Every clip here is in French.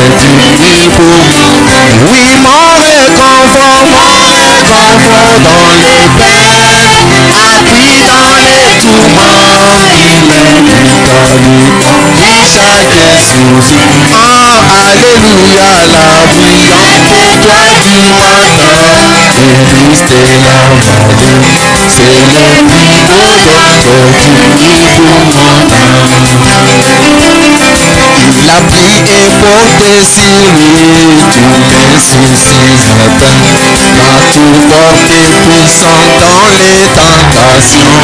du pour oui, mon réconfort dans les peines, appui dans les tourments, il m'aime lui chaque souci. Oh, alléluia, la brillante étoile du matin, Christ est la vallée, c'est le prix de l'autre qui pour mon âme. La pluie est portée sur lui, mais soucis atteints, m'a tout porté puissant dans les tentations.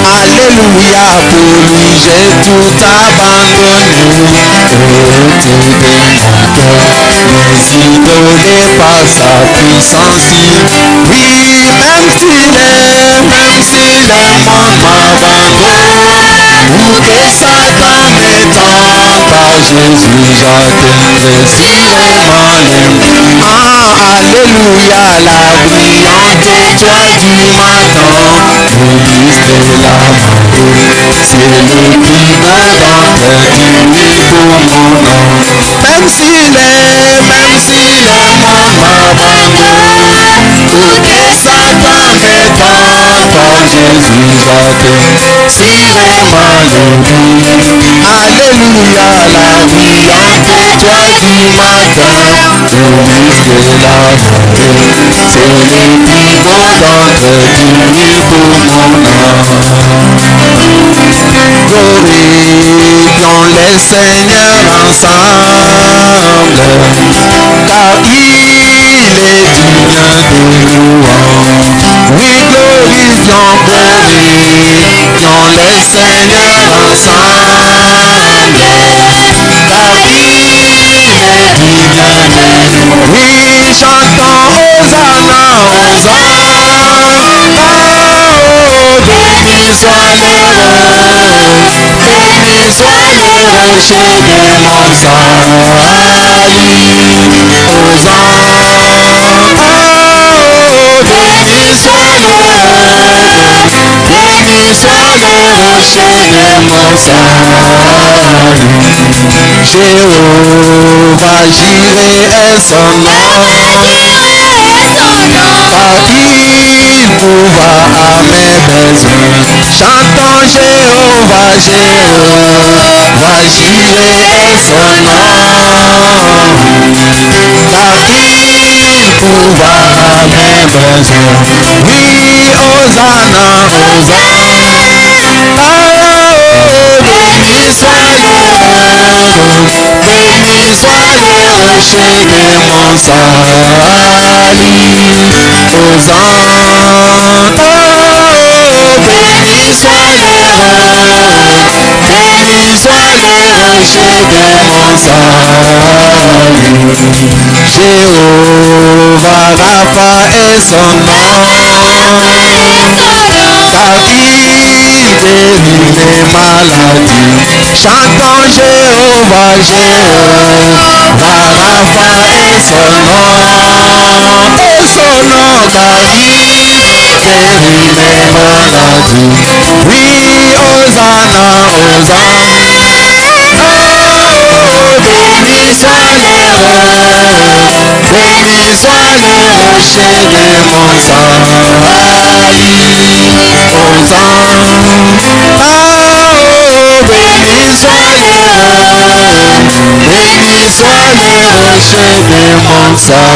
Alléluia, pour lui j'ai tout abandonné, retiré mon cœur, mais isolé par sa puissance. Oui, même s'il est mon m'abandonne, ou que Satan m'étend, par Jésus j'atteindrai sûrement les ah, alléluia, la brillante étoile du matin, Christ est la vallée, c'est le prix d'un banquet qui pour mon nom. Même s'il est mon m'abandonne, ou que Satan m'étend, par Jésus j'atteindrai sûrement les alléluia, la brillante étoile du matin, Christ est la vallée, c'est le prix d'un banquet qui pour mon âme. Glorifions les seigneurs ensemble, car il est digne de louange. Oui, glorifions les seigneurs ensemble, car il est digne de louange. Oui, chantons Hosanna, Hosanna, oh, béni soit le rocher de mon salut. Hosanna, oh, béni soit le rocher de mon salut. Jéhovah Jireh est son nom, car il pourvoit à mes besoins. Chantons Jéhovah, Jéhovah Jireh est son nom, car il pourvoit à mes besoins. Oui, Hosanna, Hosanna, oh, béni soit le rocher de mon salut. Hosanna, oh, béni soit le rocher de mon salut. Jéhovah Rapha est son nom, car il guérit les maladies. Chantons Jéhovah, Jéhovah Rapha est son nom, car il guérit les maladies. Oui, Hosanna, Hosanna, oh, béni soit le rocher de mon salut. Hosanna, oh, béni soit le rocher de mon salut.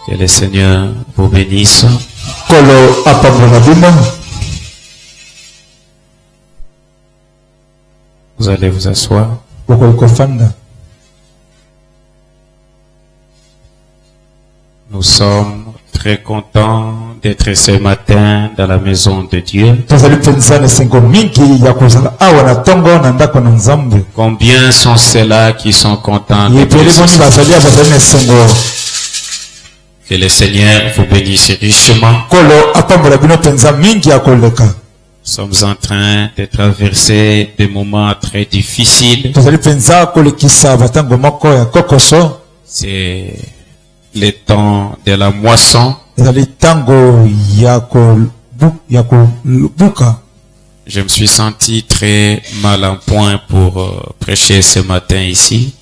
Que le Seigneur vous bénisse. Vous allez vous asseoir. Nous sommes très contents d'être ce matin dans la maison de Dieu. Combien sont ceux-là qui sont contents d'être ici? Que le Seigneur vous bénisse richement. Nous sommes en train de traverser des moments très difficiles. C'est le temps de la moisson. Je me suis senti très mal en point pour prêcher ce matin ici.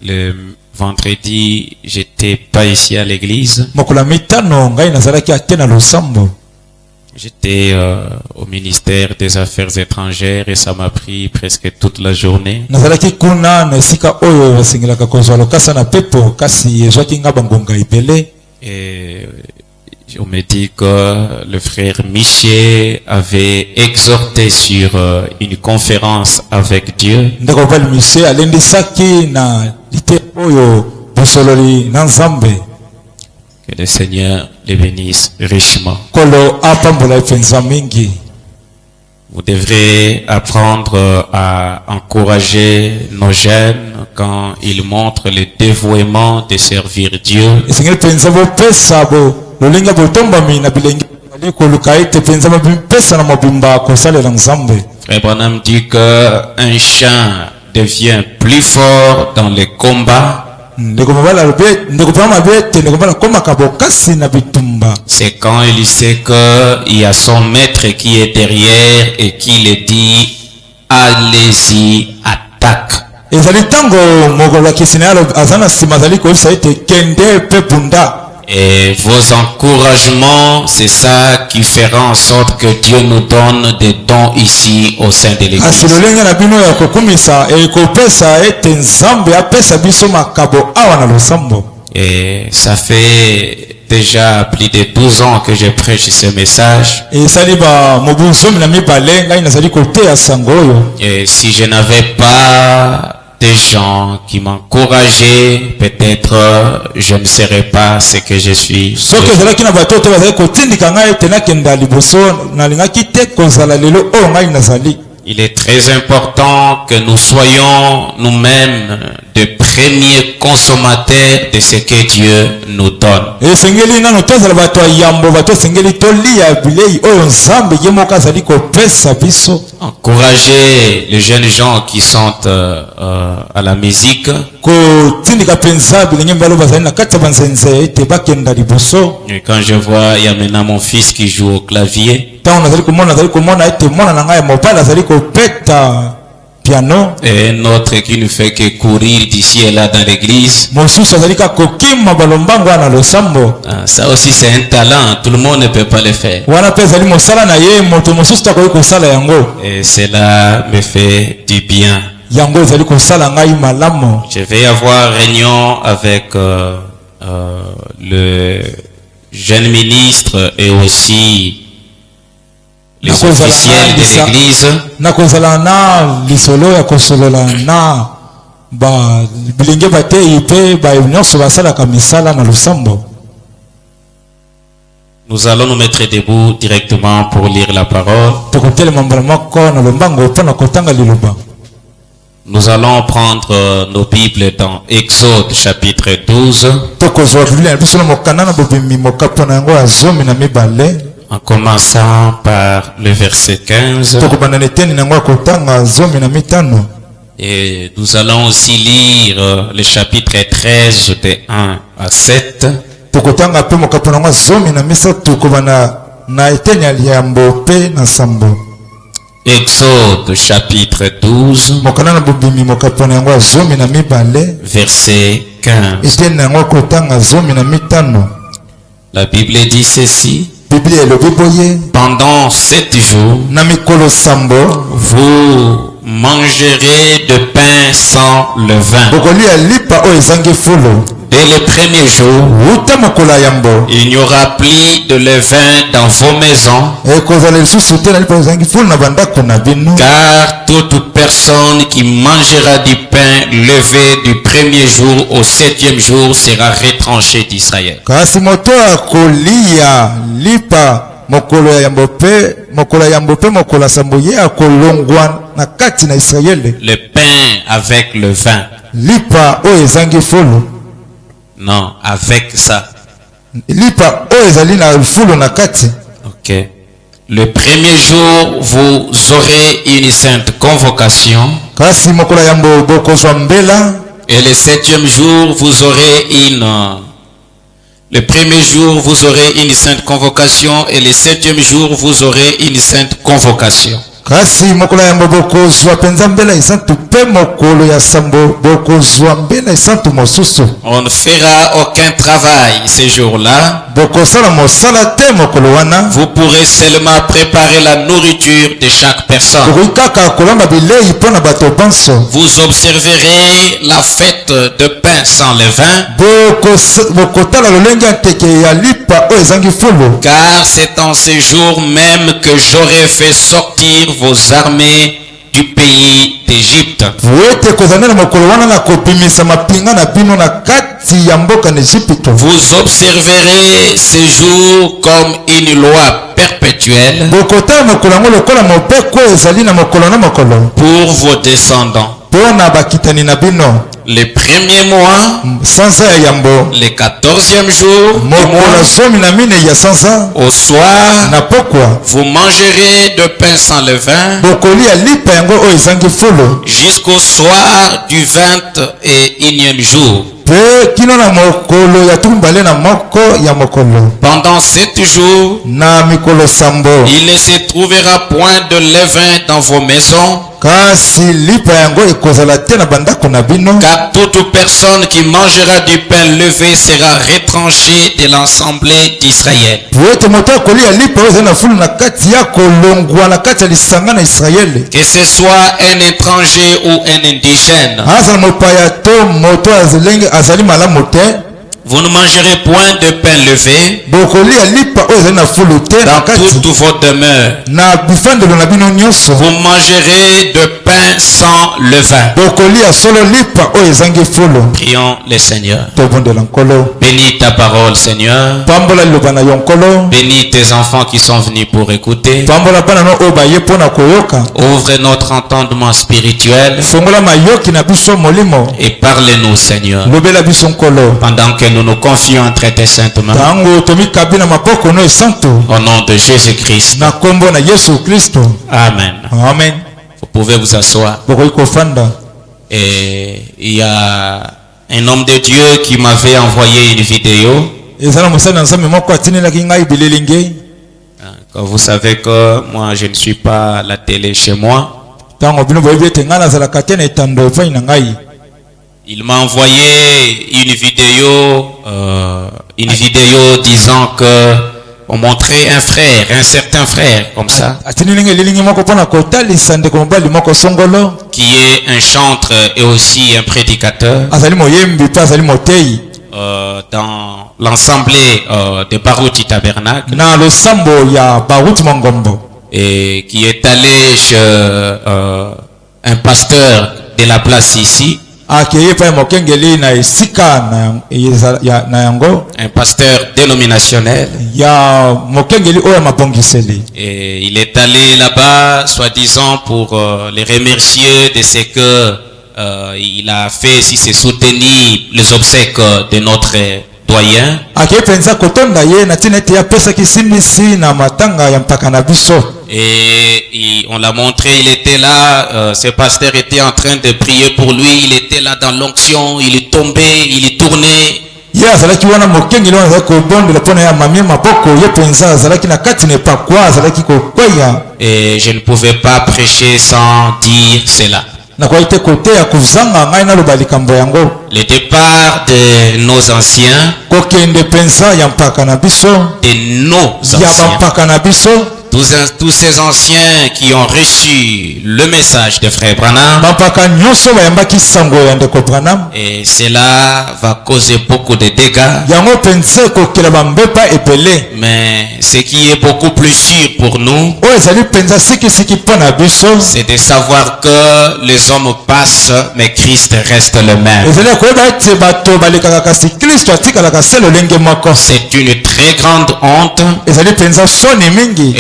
Le vendredi, j'étais pas ici à l'église. J'étais au ministère des Affaires étrangères et ça m'a pris presque toute la journée. Et on me dit que le frère Miché avait exhorté sur une conférence avec Dieu. Que le Seigneur les bénisse richement. Vous devrez apprendre à encourager nos jeunes quand ils montrent le dévouement de servir Dieu. Frère Branham dit qu'un chant devient plus fort dans les combats. C'est quand il sait qu'il y a son maître qui est derrière et qui le dit allez-y, attaque. Et vos encouragements, c'est ça qui fera en sorte que Dieu nous donne des dons ici au sein de l'église. Et ça fait déjà plus de 12 ans que je prêche ce message. Et si je n'avais pas des gens qui m'encourageaient, peut-être je ne serais pas ce que je suis. Il est très important que nous soyons nous-mêmes de premiers consommateurs de ce que Dieu nous donne. Encourager les jeunes gens qui sont à la musique. Et quand je vois, il y a maintenant mon fils qui joue au clavier. Et un autre qui ne fait que courir d'ici et là dans l'église. Ça aussi c'est un talent, tout le monde ne peut pas le faire. Et cela me fait du bien. Je vais avoir réunion avec le jeune ministre et aussi les officiels de l'église. Nous allons nous mettre debout directement pour lire la parole. Nous allons prendre nos Bibles dans Exode chapitre 12. En commençant par le verset 15. Et nous allons aussi lire le chapitre 13 de 1 à 7. Exode chapitre 12. Verset 15. La Bible dit ceci. Pendant 7 jours, vous mangerez de pain sans levain. Dès le premier jour, il n'y aura plus de levain dans vos maisons, car toute personne qui mangera du pain levé du premier jour au 7e jour sera retranché d'Israël. Le pain avec le vin. Non, avec ça. Ok. Le premier jour, vous aurez une sainte convocation. Et le 7e jour, vous aurez le premier jour, vous aurez une sainte convocation. Et le 7e jour, vous aurez une sainte convocation. Kasi mokolo ya mboko zwa penza mbela isantu pe mokolo ya sambo boko zwa mbela isantu mosusu. On ne fera aucun travail ces jours-là. Boko sala mosala te mokolo wana. Vous pourrez seulement préparer la nourriture de chaque personne. Kaka kolamba bilei pona bato banso. Vous observerez la fête de pain sans levain. Boko tala lolenga teke ya lipa o ezangi fulu. Car c'est en ce jour même que j'aurai fait sortir vos armées du pays d'Égypte. Vous observerez ce jour comme une loi perpétuelle pour vos descendants. Le premier mois, le 14e jour du mois, au soir, vous mangerez de pain sans levain jusqu'au soir du 21e jour. Pendant 7 jours, il ne se trouvera point de levain dans vos maisons. Car toute personne qui mangera du pain levé sera retranchée de l'assemblée d'Israël. Que ce soit un étranger ou un indigène, vous ne mangerez point de pain levé dans toute votre demeure. Vous mangerez de pain sans levain. Prions le Seigneur. Bénis ta parole, Seigneur. Bénis tes enfants qui sont venus pour écouter. Ouvre notre entendement spirituel et parle-nous, Seigneur, pendant que nous nous confions entre tes saintes mains. Au nom de Jésus-Christ. Amen. Amen. Vous pouvez vous asseoir. Et il y a un homme de Dieu qui m'avait envoyé une vidéo. Quand vous savez que moi je ne suis pas à la télé chez moi. Il m'a envoyé une vidéo disant que on montrait un frère, un certain frère comme ça, qui est un chantre et aussi un prédicateur dans l'assemblée de Baruti Tabernacle, et qui est allé chez un pasteur de la place ici, un pasteur dénominationnel, et il est allé là-bas soi-disant pour les remercier de ce que il a fait, si c'est soutenir les obsèques de notre doyen. Et on l'a montré, il était là, ce pasteur était en train de prier pour lui, il était là dans l'onction, il est tombé, il est tourné. Et je ne pouvais pas prêcher sans dire cela. Le départ de nos anciens, tous ces anciens qui ont reçu le message de Frère Branham, et cela va causer beaucoup de dégâts. Mais ce qui est beaucoup plus sûr pour nous, c'est de savoir que les hommes passent, mais Christ reste le même. C'est une très grande honte, et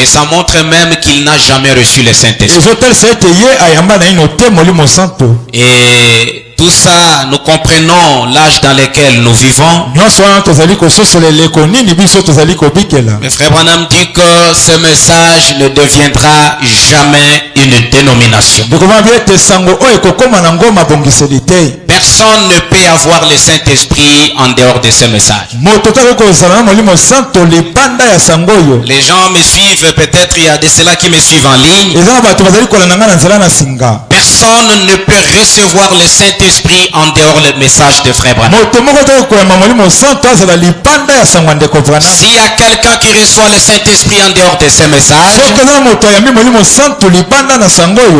ça montre même qu'il n'a jamais reçu le Saint-Esprit. Et tout ça, nous comprenons l'âge dans lequel nous vivons. Mais Frère Branham dit que ce message ne deviendra jamais une dénomination. Peu Personne ne peut avoir le Saint-Esprit en dehors de ce message. Les gens me suivent, peut-être il y a de ceux-là qui me suivent en ligne. Personne ne peut recevoir le Saint-Esprit en dehors du message de Frère Branham. S'il y a quelqu'un qui reçoit le Saint-Esprit en dehors de ce message,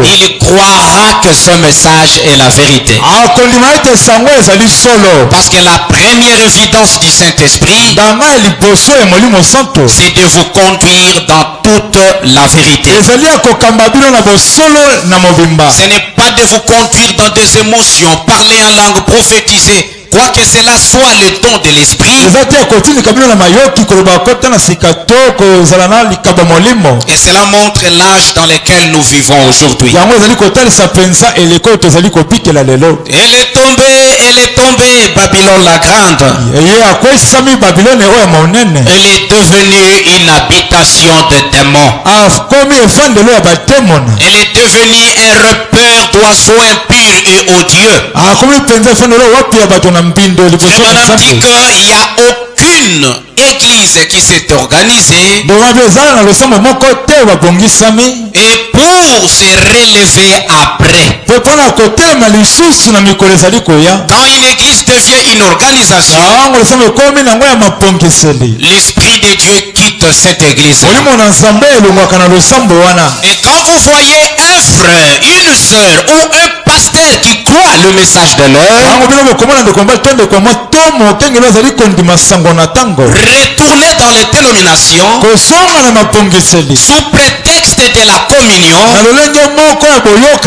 il croira que ce message est la vérité. Parce que la première évidence du Saint-Esprit, c'est de vous conduire dans toute la vérité. Ce n'est pas de vous conduire dans des émotions, parler en langue, prophétiser. Quoique cela soit le don de l'esprit. Et cela montre l'âge dans lequel nous vivons aujourd'hui. Elle est tombée, Babylone la grande. Elle est devenue une habitation de démons. Elle est devenue un repère d'oiseaux impurs et odieux. Frère dit qu'il n'y a aucune église qui s'est organisée et pour se relever après. Quand une église devient une organisation, l'Esprit de Dieu quitte cette église. Et quand vous voyez un frère, une sœur ou un pasteur qui croit le message de l'heure, retourner dans les dénominations sous prétexte de la communion,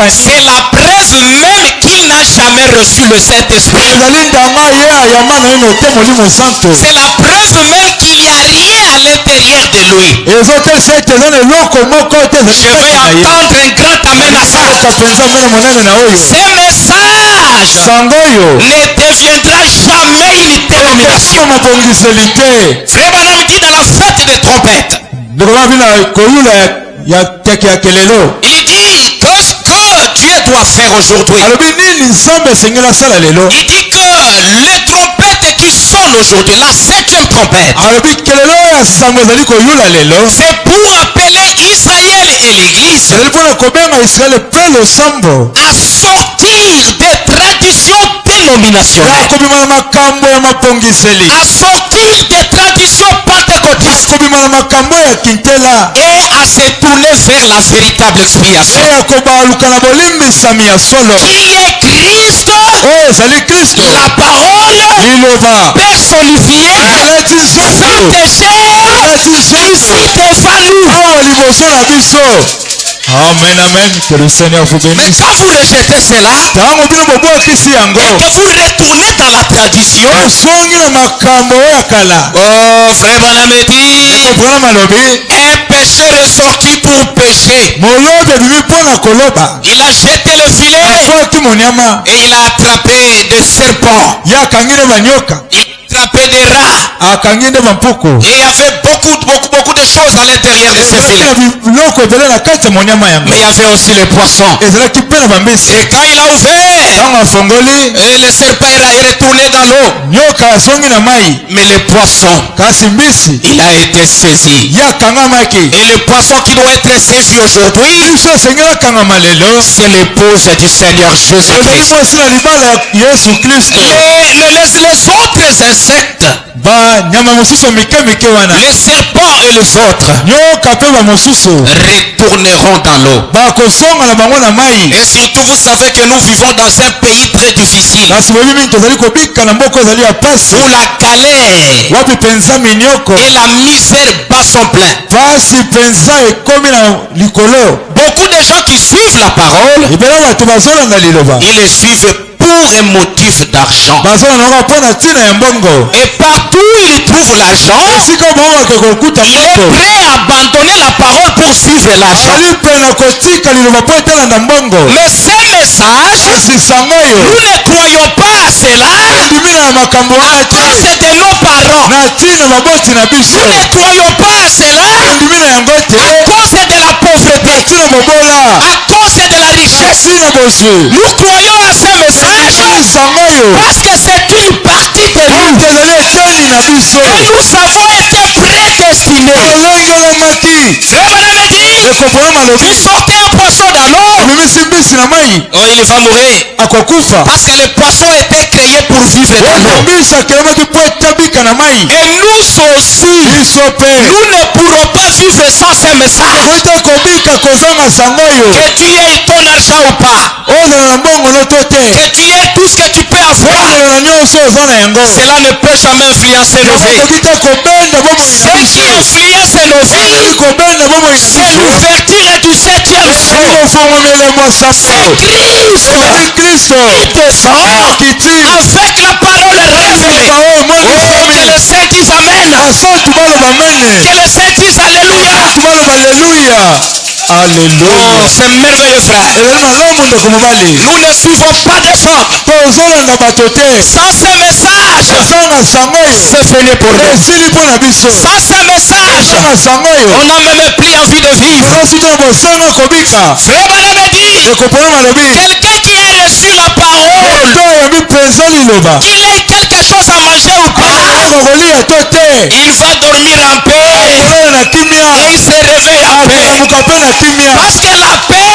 c'est la preuve même qu'il n'a jamais reçu le Saint-Esprit. C'est la preuve même qu'il n'y a rien à l'intérieur de lui. Je vais entendre un grand amen à ça. Ce message ne deviendra jamais une dénomination. Frère Branham dit dans la fête des trompettes, il dit qu'est-ce que Dieu doit faire aujourd'hui. Il dit que les trompettes qui sonnent aujourd'hui, la 7e trompette, c'est pour appeler Israël et l'Église à sortir des traditions dénominationnelles, à sortir des traditions pentecôtistes et à se tourner vers la véritable expiation qui est Christ, la parole personnifiée, Sainte Chair, ici devant nous. Amen, amen. Que le Seigneur vous bénisse. Mais quand vous rejetez cela, et que vous retournez dans la tradition, oh, frère Branham dit, un pécheur est sorti pour pécher. Il a jeté le filet et il a attrapé des serpents. Il a attrapé des rats. Et il y avait beaucoup de choses à l'intérieur de ce filet. Mais il y avait aussi les poissons. Et quand il a ouvert, et le serpent est retourné dans l'eau. Mais le poisson, il a été saisi. Et le poisson qui doit être saisi aujourd'hui, c'est l'épouse du Seigneur Jésus-Christ. Les autres insectes, les serpents et les autres retourneront dans l'eau. Et surtout, vous savez que nous vivons dans un pays très difficile où la galère et la misère bat son plein. Beaucoup de gens qui suivent la parole, ils les suivent pour un motif d'argent. Et partout où il trouve l'argent, il est prêt à abandonner la parole pour suivre l'argent. Mais ce message, nous ne croyons pas à cela à cause de nos parents. Nous ne croyons pas à cela à cause de la pauvreté, à cause de la richesses. Nous croyons à ce message parce que c'est une partie de nous que nous avons été prédestinés. Vous sortez un poisson dans l'eau. Oh, il va mourir. Parce que le poisson était créé pour vivre dans l'eau. Et nous aussi, nous ne pourrons pas vivre sans ce message. Que tu aies ton argent ou pas, que tu aies tout ce que tu peux avoir, cela ne peut jamais influencer nos vies. Ce qui influence nos vies, c'est l'ouverture du 7e jour. C'est Christ qui descend avec la parole révélée. Oh, que le Saint dise Amen. Que le Saint dise Alléluia. Alléluia. Oh, c'est merveilleux, frère. Nous ne suivons pas des hommes. Sans ce message, c'est fini pour nous. Sans ce message, on n'a même plus envie de vivre. Frère Branham dit, quelqu'un qui a reçu la parole, qu'il ait quelque chose à manger ou pas, il va dormir en paix et il se réveille en paix. Parce que la paix,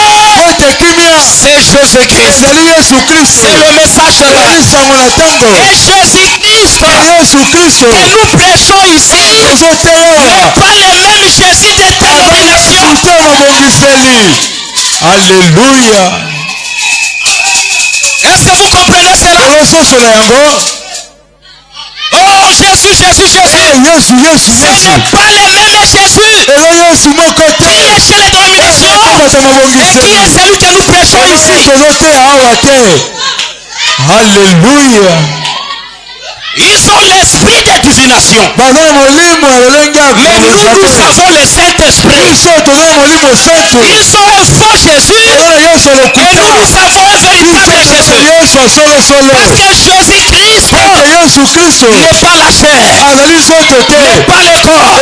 c'est Jésus-Christ. C'est le message là. Et Jésus-Christ que nous prêchons ici n'est pas le même Jésus de dénomination. Alléluia. Est-ce que vous comprenez cela? Oh Jésus. Ce n'est pas le même Jésus qui est chez les dénominations et qui est celui que nous prêchons ici. Alléluia. Ils ont l'esprit de divination. Mais nous avons le Saint-Esprit. Ils ont un faux Jésus. Et nous avons un véritable Jésus. Parce que Jésus-Christ n'est pas la chair, n'est pas le corps.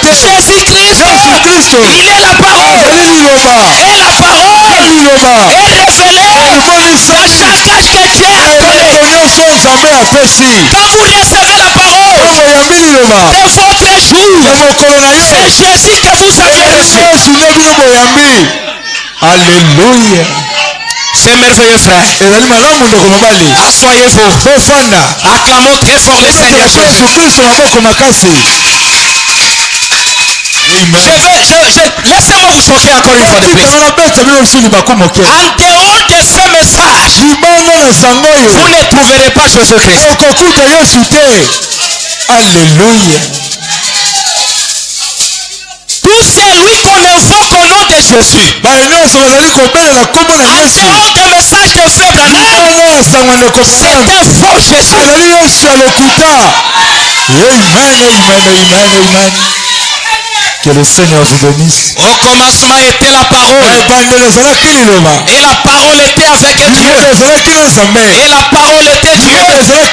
Jésus-Christ, il est la parole. Et la parole est révélée dans chaque âge que Dieu a donné. Quand vous recevez la parole de votre jour, c'est Jésus que vous avez reçu. Alléluia. C'est merveilleux, frère. Asseyez-vous. Acclamons très fort le Seigneur Jésus. Laissez-moi vous choquer encore une fois de plus. En dehors de ce message, vous ne trouverez pas Jésus-Christ. Alléluia. Tout celui qu'on invoque au nom de Jésus, en dehors du message de Frère Branham, c'est un faux Jésus. Amen. Que le Seigneur vous bénisse. Au commencement était la parole. Et la parole était avec Dieu. Et la parole était Dieu. Et cette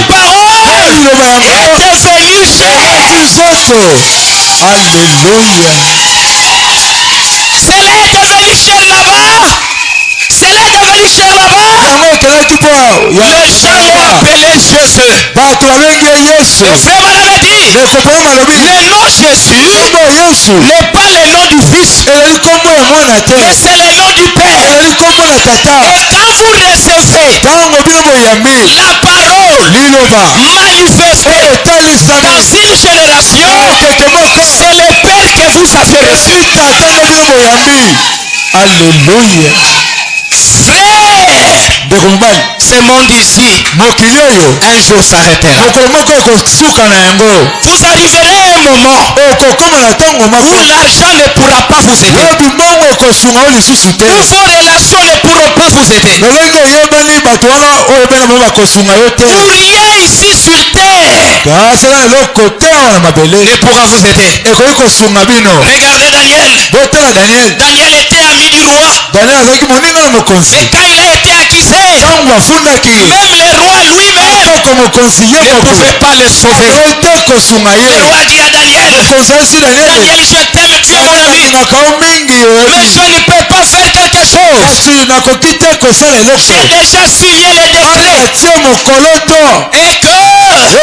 parole est devenue chair. Alléluia. Cela est devenu chair là-bas. Cela est devenu chair là-bas. Les gens l'ont appelé Jésus. Le frère m'avait dit, le nom Jésus n'est pas le nom du Fils, mais c'est le nom du Père. Et quand vous recevez la parole manifestée dans une génération, c'est le Père que vous avez reçu. Alléluia. Frère, ce monde ici, un jour s'arrêtera. Vous arriverez à un moment où l'argent ne pourra pas vous aider. Où vos relations ne pourront pas vous aider. Pour rien ici sur terre ne pourra vous aider. Regardez Daniel. Daniel était ami du roi. Et quand il a été accusé, même le roi lui-même ne pouvait pas le sauver. Le roi dit à Daniel, Daniel, je t'aime, tu es mon ami, mais je ne peux pas faire quelque chose. kasi nakoki te kosala eloko J'ai déjà signé les décrets. atie mokolo to Et que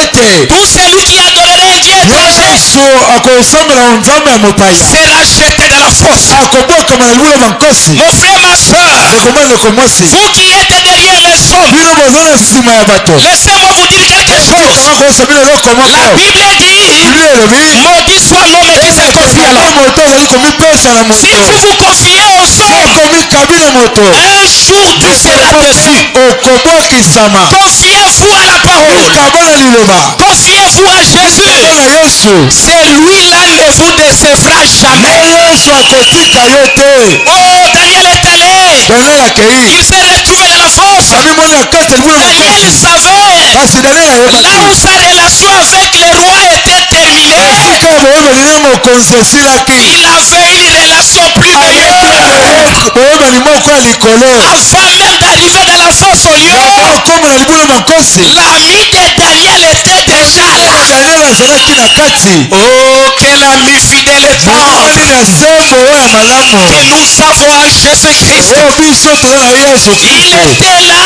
ete tout celui qui adorera un Dieu étranger nyonso akosambela nzambe ya mopai sera jeté dans la fosse. akobwakama na libula bankosi Mon frère, ma soeur, ekoma ndeko mwasi vous qui êtes derrière les hommes, bino boza na nsima ya bato laissez-moi vous dire quelque chose. kama kosa bino eloko La moko Bible dit, biblia elobi maudit soit l'homme qui se confie à l'homme. moto ozali komipesa na Si moto vous vous confiez aux hommes, komikabi na moto un jour Dieu sera dessus. okobwakisama Confiez-vous à la parole. okaba na liloba Confiez-vous à Jésus. na yesu Celui-là ne vous décevra jamais. yesu akotika yo te Oh, Daniel est allé. daniel akei Il s'est retrouvé dans la fosse. amimoni na kati ya libula Daniel mokosi savait kasi daniel là où ayebaki sa relation avec le roi était terminée. esika ya boyebani na mokonzi esilaki Il avait une relation plus meilleure. boyebani moko ya likolo Avant même d'arriver dans la fosse au lieu, okoma na libula makosi l'ami de Daniel était déjà là. daniel azalaki na kati Oh, quel ami fidèle et tendre bomoni na sembo oyo ya malamu que nous avons en Jésus-Christ. oyo biso toza na yesu Il kristo était là.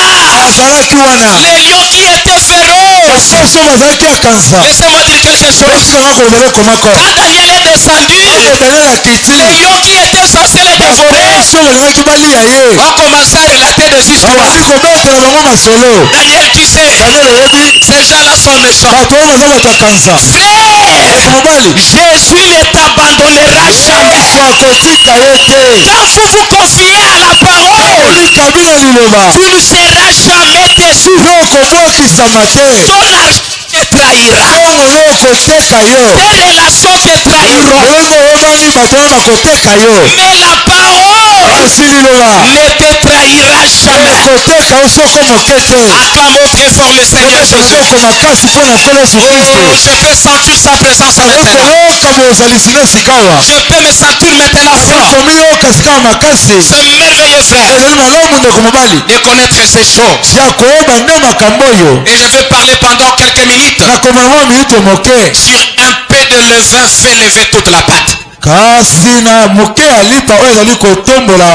azalaki wana Les lions qui étaient féroces. basoso bazalaki akanza Laissez-moi dire quelque chose. esikanga koloba eloko moko Quand Daniel est descendu, oyo daniel akiti les lions qui étaient censés le dévorer basoso bazalaki balia ye ont commencé à relater des histoires. babandi kobetela bango masolo Daniel, tu sais, daniel oyebi ces gens-là sont méchants. bato oyo baza bato akanza Frère, mobali Jésus ne t'abandonnera jamais. yesu akotika ye te Quand vous vous confiez à la parole, olikabi na liloba tu ne seras jamais déçu. yo okobwakisama te Ton argent te trahira. ntongo yo okoteka yo Tes relations te trahiront. olingo oyebani bato wana bakoteka yo Mais la parole kasi liloba ne te trahira jamais. koteka yo soko moke te Acclamons très fort le Seigneur Jésus. soko makasi mpo na nkolo yesu kristo Oh, je peux sentir sa présence en maintenant. okoyoka bozalisi na sika awa Je peux me sentir maintenant fort. komiyoka sika awa makasi C'est merveilleux, frère, ezali malamu ndeko mobali de connaître ces choses. ya koyeba nde makambo oyo Et je vais parler pendant quelques minutes nakoma mwa minute moke sur un peu de levain fait lever toute la pâte. kasi na moke ya lipa oyo ezali kotombola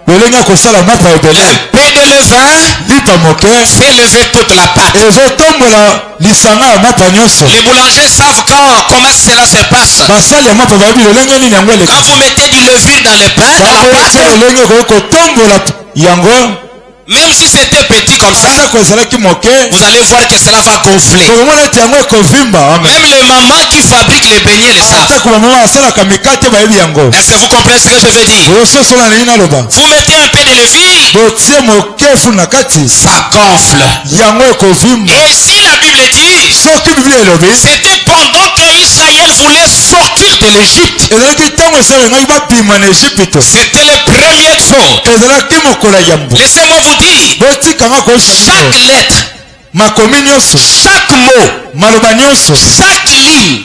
lolenge ya kosala mapa ebele Un peu de levain lipa moke fait lever toute la pâte. ezotombola lisanga ya mapa nyonso Les boulangers savent comment cela se passe. basali ya mapa bayebi lolenge nini yango eleka Quand vous mettez du levure dans le pain, dans la bakoyeti pâte, lolenge koki kotombola yango même si c'était petit comme ça, ndako ezalaki moke vous allez voir que cela va gonfler. okomona ete yango ekovimba Même les mamans qui fabriquent les beignets le savent. atako bamama basalaka mikate bayebi yango Est-ce que vous comprenez ce que je veux dire? boyososola nini naloba Vous mettez un peu de levure, botie mokefu na kati ça gonfle. yango ekovimba Et si la Bible dit, soki biblia elobi c'était pendant que Israël voulait sortir de l'Égypte. ezalaki ntango esalengaki bapima na ejipito C'était le premier jour. ezalaki mokolo ya yambo Laissez-moi vous dire, botikanga koyebisa chaque lettre, makomi nyonso chaque mot, maloba nyonso chaque ligne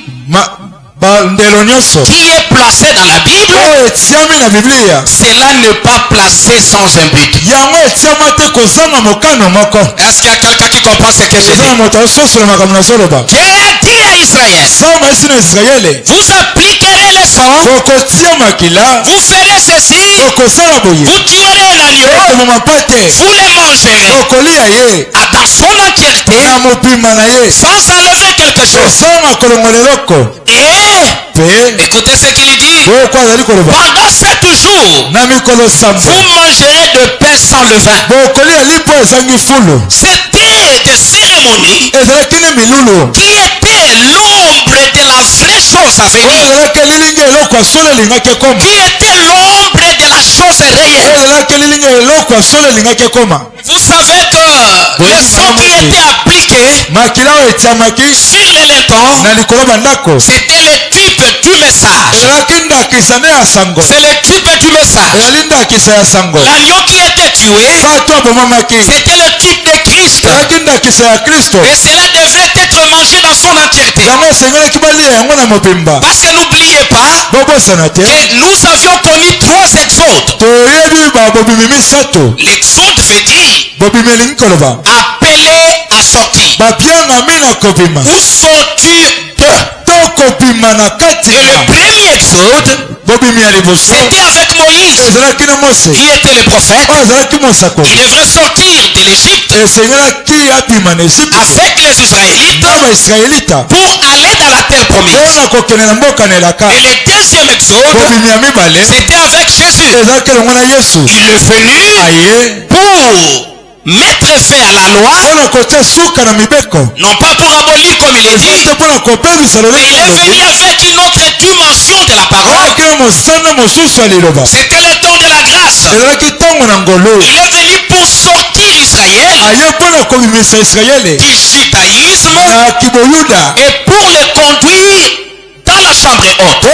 bandelo nyonso qui est placée dans la Bible, oyo etiami na biblia cela n'est pas placé sans un but. yango etiama te kozanga mokano moko Est-ce qu'il y a quelqu'un qui comprend ce que je eza na dis? moto azososola makambo nazoloba Dieu a dit à Israël, nzambe esi na israele vous appliquerez les sons, bokotia makila vous ferez ceci, bokosala boye vous tuerez un agneau, okoboma mpa te vous le mangerez okolia ye dans son entièreté, na mopima na ye sans enlever quelque chose. osanga kolongola eloko Et mpe écoutez ce qu'il dit. boyoko azali koloba Pendant 7 jours, na mikolo sambo vous mangerez de pain sans levain. bokolia lipo ezangi fulu C'était des cérémonies ezalaki ne milulu qui étaient l'ombre de la vraie chose à oyo venir, ezalaki elilingi eloko ya solo elingaki ekoma qui était l'ombre de la chose réelle. oyo ezalaki elilingi eloko ya solo elingaki ekoma Vous savez que les sons qui étaient appliqués makila oyo etiamaki sur les lintons, na likolo bandako c'était le type du message. ezalaki ndakisa nde ya sango C'est le type du message. ezali ndakisa ya sango L'agneau qui était tué, bato abomamaki c'était le type de Christ. ezalaki ndakisa ya kristo Et cela devait être mangé dans son entièreté. yango esengelaki balia yango na mobimba Parce que n'oubliez pas bobosana te que nous avions connu 3 exodes. toyebi babobimi misato L'exode veut dire bobimi elingi koloba appelé à sortir. babiangami na kobima Ou sortir de. to kobima na kati Et le premier exode, C'était avec Moïse, qui était le prophète. Il devrait sortir de l'Égypte avec les Israélites pour aller dans la terre promise. Et le deuxième exode, c'était avec Jésus. Il est venu pour mettre fin à la loi, non pas pour abolir comme il est dit, mais il est venu avec une autre dimension de la parole. C'était le temps de la grâce. Il est venu pour sortir Israël du judaïsme et pour le conduire dans la chambre haute,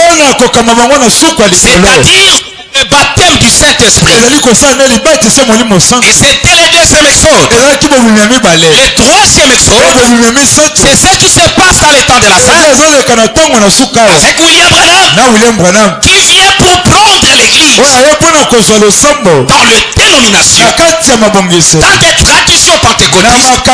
c'est-à-dire le baptême du Saint-Esprit. Et c'était le deuxième exode. Le troisième exode, c'est ce qui se passe dans le temps de la fin. Avec William Branham, qui vient pour prendre l'église dans le dénomination, dans des traditions pentecôtistes.